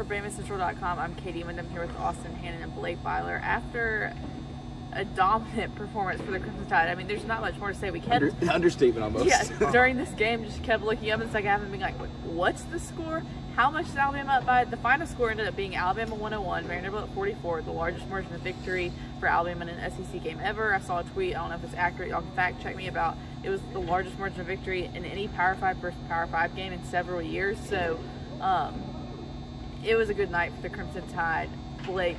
BamaCentral.com. I'm Katie Wyndham here with Austin Hannon and Blake Byler. After a dominant performance for the Crimson Tide, I mean, there's not much more to say. We kept understatement almost. Yeah, during this game, just kept looking up in the second half and being like, what's the score? How much is Alabama up by? The final score ended up being Alabama 101, Vanderbilt 44, the largest margin of victory for Alabama in an SEC game ever. I saw a tweet, I don't know if it's accurate, y'all can fact check me, about it was the largest margin of victory in any Power 5 versus Power 5 game in several years. So it was a good night for the Crimson Tide. Blake,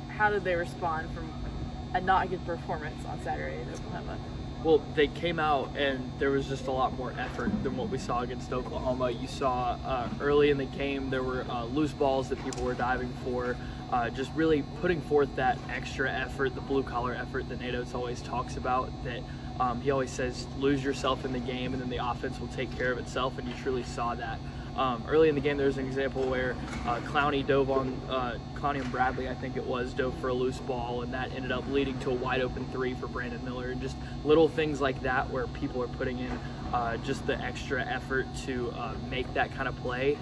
how did they respond from a not good performance on Saturday in Oklahoma? Well, they came out and there was just a lot more effort than what we saw against Oklahoma. You saw early in the game there were loose balls that people were diving for, just really putting forth that extra effort, the blue-collar effort that Nate Oates always talks about, that he always says, lose yourself in the game and then the offense will take care of itself, and you truly saw that. Early in the game, there was an example where Clowney dove on, Clowney and Bradley, I think it was, dove for a loose ball, and that ended up leading to a wide-open three for Brandon Miller. And just little things like that where people are putting in just the extra effort to make that kind of play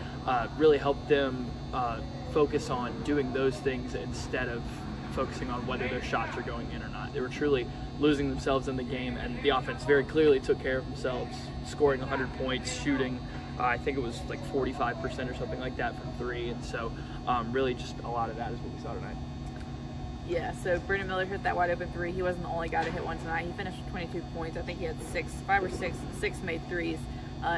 really helped them focus on doing those things instead of focusing on whether their shots are going in or not. They were truly losing themselves in the game, and the offense very clearly took care of themselves, scoring 100 points, shooting I think it was like 45% or something like that from three, and so really just a lot of that is what we saw tonight. Yeah, so Brandon Miller hit that wide open three. He wasn't the only guy to hit one tonight. He finished with 22 points. I think he had five or six made threes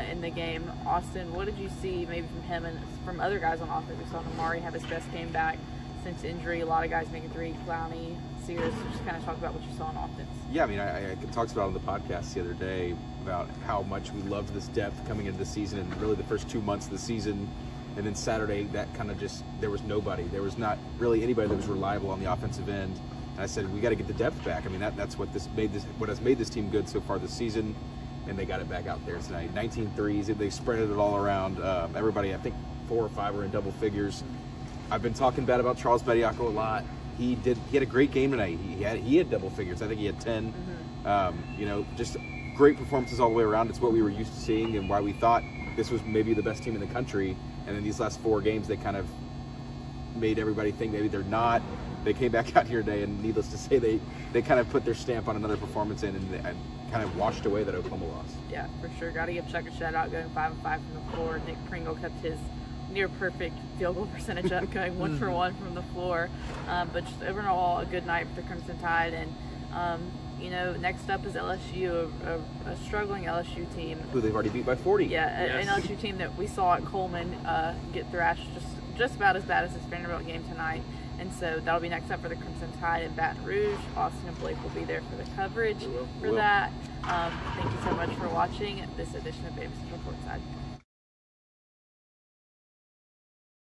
in the game. Austin, what did you see maybe from him and from other guys on offense? We saw Amari have his best game back since injury. A lot of guys making three. Clowney, Sears. Just kind of talk about what you saw on offense. Yeah, I mean, I talked about it on the podcast the other day about how much we loved this depth coming into the season, and really the first 2 months of the season. And then Saturday, that kind of just, there was nobody. There was not really anybody that was reliable on the offensive end. And I said, we got to get the depth back. I mean, that's what has made this team good so far this season. And they got it back out there tonight. 19 threes. They spread it all around. Everybody, I think 4 or 5 were in double figures. I've been talking bad about Charles Bediako a lot. He had a great game tonight. He had double figures. I think he had 10. You know, just great performances all the way around. It's what we were used to seeing and why we thought this was maybe the best team in the country. And then these last 4 games, they kind of made everybody think maybe they're not. They came back out here today, and needless to say, they kind of put their stamp on another performance and kind of washed away that Oklahoma loss. Yeah, for sure. Got to give Chuck a shout out, going 5 of 5 from the floor. Nick Pringle kept his near perfect field goal percentage up, going 1 for 1 from the floor. But just overall, a good night for the Crimson Tide. And you know, next up is LSU, a struggling LSU team. Who they've already beat by 40. Yeah, yes. An LSU team that we saw at Coleman get thrashed just about as bad as this Vanderbilt game tonight. And so that'll be next up for the Crimson Tide in Baton Rouge. Austin and Blake will be there for the coverage for that. Thank you so much for watching this edition of BamaCentral Courtside.